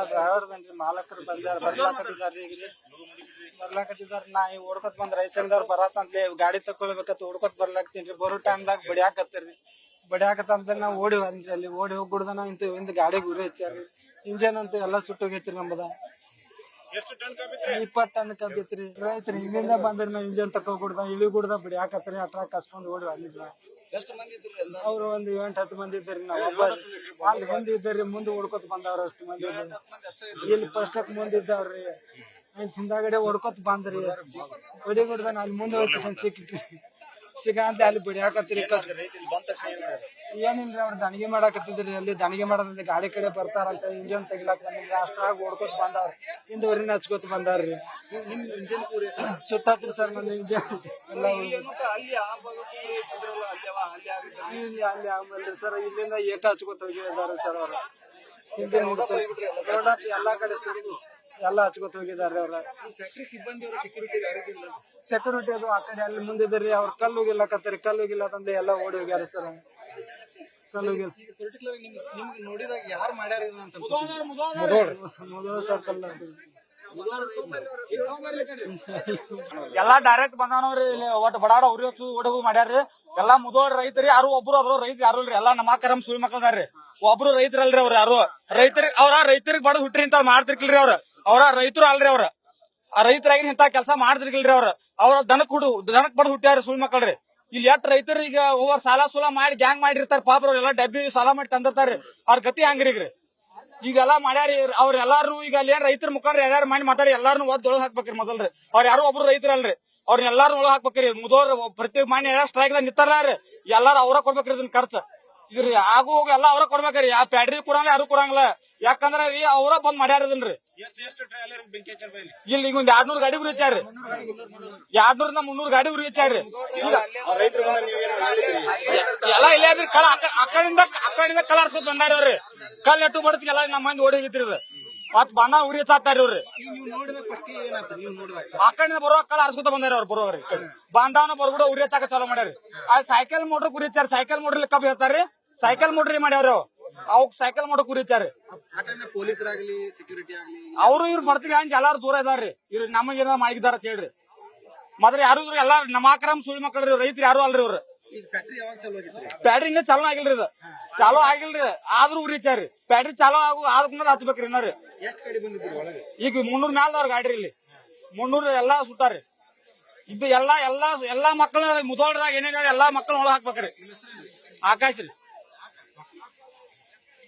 ಡ್ರೈವರ್ದನ್ರಿ ಮಾಲಕರು ಬರ್ಲಾಕತ್ತಿದಾರ್ರಿ ಈಗ ಬರ್ಲಾಕತ್ತಿದಾರ. ನಾ ಈಗ ಓಡ್ಕೊತ್ ಬಂದ್ ರೈಸಂಗದವ್ರು ಬರತ್ತಂತ ಗಾಡಿ ತಕೊಳ್ಬೇಕಂತ ಓಡ್ಕೊತ್ ಬರ್ಲಾಕತ್ತೀನ್ರಿ. ಬರೋ ಟೈಮ್ದಾಗ ಬಡಿಯಾಕತ್ತೀರಿ. ಬಡಿಯಾಕತ್ತಂತ ನಾವ್ ಓಡಿ ಬಂದ್ರಿ. ಅಲ್ಲಿ ಓಡಿ ಹೋಗ್ಬಿಡ್ದನ ಇಂತ ಹಿಂದ್ ಗಾಡಿಗೆ ಉರಿ ಹಚ್ಚಾರಿ. ಇಂಜನ್ ಅಂತೂ ಎಲ್ಲಾ ಸುಟ್ಟೋಗೈತ್ರಿ ನಮ್ಮದ. 20 ಟನ್ ಕಬ್ಬಿತ್ರಿ. ರೈತ್ರಿ ಹಿಂದಿಂದ ಬಂದ್ರಿ ನಾವ್ ಇಂಜನ್ ತಕೊಬಿಡ್ದ ಇಳಿ ಗುಡ್ದ ಬಡಿಯಾಕತ್ರಿ. ಅಟ್ರಾಕ್ ಕಸ್ಕೊಂಡ್ ಓಡಿ ಬಂದಿದ್ರ. ಅವ್ರು ಒಂದ್ 8-10 ಮಂದಿ ಇದ್ರಿ. ನಾವ್ ಒಬ್ಬ ಅಲ್ಲಿ ಮುಂದೆ ಇದ್ದಾರಿ. ಮುಂದೆ ಓಡ್ಕೊತ್ ಬಂದವ್ರ ಅಷ್ಟು ಮಂದಿ. ಇಲ್ಲಿ ಫಸ್ಟಕ್ ಮುಂದೆ ಇದ್ದಾವ್ರಿ. ಹಿಂದಾಗಡೆ ಹೊಡ್ಕೊತ್ ಬಂದ್ರಿ. ಬಡಿ ಗುಡ್ದ ಅಲ್ಲಿ ಮುಂದೆ ಹೋಗಿ ಸಿಗ ಅಂತ ಅಲ್ಲಿ ಬಡಿಯಾಕತ್ರಿ. ಏನಿಲ್ರಿ ಅವ್ರು ದಣಿಗೆ ಮಾಡಾಕತ್ತಿದ್ರಿ. ಅಲ್ಲಿ ದಣಿಗೆ ಮಾಡೋದ್ರಿಂದ ಗಾಡಿ ಕಡೆ ಬರ್ತಾರಂತ ಇಂಜನ್ ತೆಗಿಲಾಕ್ ಬಂದಿದ್ರಿ. ಅಷ್ಟಾಗ ಓಡ್ಕೊತ್ ಬಂದವ್ರಿ. ಹಿಂದೂರಿನ ಹಚ್ಕೊತ್ ಬಂದಾರ್ರಿ. ಸುಟ್ಟತ್ರಿ ಸರ್ ನನ್ನ ಇಂಜನ್ ಎಲ್ಲ. ಅಲ್ಲಿ ಆಮೇಲೆ ಸರ್ ಇಲ್ಲಿಂದ ಏಕ ಹಚ್ಕೊತ ಹೋಗಿದ್ದಾರೆ ಸರ್ ಅವ್ರು. ಹಿಂದಿನ ಎಲ್ಲಾ ಕಡೆ ಸುರಿದು ಎಲ್ಲಾ ಹಚ್ಕೊತ ಹೋಗಿದಾರೆ ಅವ್ರ. ಸೆಕ್ಯೂರಿಟಿ ಅದು ಆ ಕಡೆ ಅಲ್ಲಿ ಮುಂದಿದ್ರಿ. ಅವ್ರ ಕಲ್ಲು ಹೋಗಿಲ್ಲಕತ್ತರಿ. ಕಲ್ಲು ಹೋಗಿಲ್ಲ ತಂದೆ ಎಲ್ಲಾ ಓಡಿ ಹೋಗ್ಯಾರ ಸರ್. ಕಲ್ಲು ಹೋಗಿಲ್ಲ ನೋಡಿದಾಗ ಯಾರು ಮಾಡ್ಯಾರ ಎಲ್ಲಾ ಡೈರೆಕ್ಟ್ ಬಂದಾನವ್ರಿ. ಇಲ್ಲಿ ಒಟ್ಟು ಬಡಾಡ ಉರಿ ಹಚ್ಚು ಓಡೋದು ಮಾಡ್ಯಾರ್ರಿ. ಎಲ್ಲಾ ಮುದೋಡ್ ರೈತರಿ. ಯಾರು ಒಬ್ರು ಅದ್ರ ರೈತ ಯಾರು ಇಲ್ರಿ. ಎಲ್ಲಾ ನಮ್ಮ ಕರಮ್ ಸುಳಿ ಮಕ್ಕಳ್ದಾರ್ರಿ. ಒಬ್ರು ರೈತರಲ್ರಿ ಅವ್ರ. ಯಾರು ರೈತರಿಗೆ ಬಡದ್ ಹುಟ್ರಿ ಇಂತ ಮಾಡ್ತಿರ್ಕಿಲ್ರಿ ಅವ್ರ. ರೈತರು ಅಲ್ರಿ ಅವ್ರ. ಆ ರೈತರಾಗಿ ಇಂತ ಕೆಲಸ ಮಾಡ್ತಿರ್ಕಿಲ್ರಿ ಅವ್ರ ದನಕ್ ಬಡದ್ ಹುಟ್ಟ್ಯಾರ ಸುಳಿ ಮಕ್ಕಳ್ರಿ. ಇಲ್ಲಿ ಎಷ್ಟ್ ರೈತರು ಈಗ ಓವರ್ ಸಾಲ ಸೂಲ ಮಾಡಿ ಗ್ಯಾಂಗ್ ಮಾಡಿರ್ತಾರ. ಪಾಪ ಅವ್ರೆಲ್ಲಾ ಡಬ್ಬಿ ಸಾಲ ಮಾಡಿ ತಂದಿರ್ತಾರ್ರಿ. ಅವ್ರ ಗತಿ ಹಂಗ್ರಿಗ್ರಿ. ಈಗೆಲ್ಲಾ ಮಾಡ್ಯಾರಿ ಅವ್ರ ಎಲ್ಲಾರು. ಈಗ ಅಲ್ಲಿ ಏನ್ ರೈತರ ಮುಖಂಡ್ರಿ ಎಲ್ಲಾರು ಮಾಡಿ ಮಾತಾಡಿ ಎಲ್ಲಾರು ಒಳಗ್ ಹಾಕ್ಬೇಕ್ರಿ ಮೊದಲ್ರಿ. ಅವ್ರ ಯಾರು ಒಬ್ರು ರೈತರಲ್ರಿ. ಅವ್ರನ್ನ ಎಲ್ಲಾರು ಒಳಗ್ ಹಾಕ್ಬೇಕ್ರಿ. ಮುದೋರ್ ಪ್ರತಿ ಮಾನ್ಯ ಸ್ಟ್ರೈಕ್ ದಾಗ ನಿಂತಾರ್ರಿ. ಎಲ್ಲಾರು ಅವ್ರ ಕೊಡ್ಬೇಕ್ರಿ ಇದನ್ನ ಖರ್ಚು. ಇದ್ರಿ ಆಗು ಹೋಗಿ ಎಲ್ಲಾ ಅವ್ರ ಕೊಡ್ಬೇಕ್ರಿ. ಆ ಪ್ಯಾಡ್ರಿ ಕೊಡಂಗ ಯಾರು ಕೊಡಂಗಿಲ್ಲ. ಯಾಕಂದ್ರ ಅವ್ರ ಬಂದ್ ಮಾಡ್ಯಾರದನ್ರಿ. ಇಲ್ಲಿ ಈಗ ಒಂದ್ 200 ಗಾಡಿ ಉರಿ ಹಚ್ಚಾರಿ. 200 300 ಗಾಡಿ ಉರಿ ಹಚ್ಚಾರಿ. ಎಲ್ಲಾ ಇಲ್ಲೇ ಅದ್ರಿ. ಅಕ್ಕಡಿಂದ ಕಲ್ ಆಡ್ಸ್ಕೊತ್ ಬಂದಾರಿ ಅವ್ರಿ. ಕಲ್ ನೆಟ್ಟು ಬಡತ್ ಎಲ್ಲಾ ನಮ್ಮ ಮಂದಿ ಓಡಿ ಹೋಗಿದ್ರಿ. ಮತ್ ಬಂದ ಉರಿ ಹಚ್ಚಾತಾರಿ ಅವ್ರಿ. ಆ ಕಡೆಯಿಂದ ಬರುವ ಕಲ್ ಆಡ್ಸ್ಕೊತ ಬಂದಾರಿ ಅವ್ರು. ಬರೋವ್ರಿ ಬಾಂಧವನ ಬರ್ಬಿಡ ಉರಿ ಹಚ್ಚಾಕ ಚಾಲೂ ಮಾಡ್ಯಾರಿ. ಆ ಸೈಕಲ್ ಮೋಟ್ರ್ ಉರಿ ಹಚ್ಚಾರಿ. ಸೈಕಲ್ ಮೋಟ್ರ್ ಕಬ್ಬಿ ಹೇಳ್ತಾರ್ರಿ. ಸೈಕಲ್ ಮೋಟ್ರಿ ಮಾಡ್ಯಾವ್ರಿ. ಅವ್ ಸೈಕಲ್ ಮೋಟ್ರ್ ಉರಿ ಹಚ್ಚಾರಿ. ಪೊಲೀಸರಾಗ್ಲಿ ಸೆಕ್ಯೂರಿಟಿ ಆಗ್ಲಿ ಅವ್ರು ಇವ್ರು ಬರ್ತೀವಿ ಹಂಚ ಎಲ್ಲಾರು ದೂರ ಇದಾರ್ರಿ. ಇವ್ರು ನಮಗ್ ಏನಾರ ಮಾಡಿದಾರ ಅಂತ ಹೇಳ್ರಿ. ಮೊದಲ ಯಾರು ಎಲ್ಲಾ ನಮಾಕ್ರಮ್ ಸುಳಿ ಮಕ್ಕಳ್ರಿ. ರೈತರು ಯಾರು ಅಲ್ರಿ ಅವ್ರು. ಬ್ಯಾಟ್ರಿ ಇನ್ನೂ ಚಾಲೂ ಆಗಿಲ್ರಿ. ಇದು ಚಾಲೂ ಆಗಿಲ್ರಿ. ಆದ್ರೂ ಉರಿ ಹಚ್ಚಾರಿ. ಬ್ಯಾಟ್ರಿ ಚಾಲೂ ಆದ್ಮೇಲೆ ಹಚ್ಬೇಕ್ರಿ ಇನ್ನರಿ. ಈಗ 300 ಮ್ಯಾಲದವ್ರ ಗಾಡ್ರಿ. ಇಲ್ಲಿ 300 ಎಲ್ಲಾ ಸುಟ್ಟಾರಿ. ಇದು ಎಲ್ಲಾ ಮಕ್ಕಳ ಮುದೋಳದಾಗ ಏನೇನ ಎಲ್ಲಾ ಮಕ್ಕಳ ಒಳಗ್ ಹಾಕ್ಬೇಕ್ರಿ. ಆಕಾಶ್ ರೀ.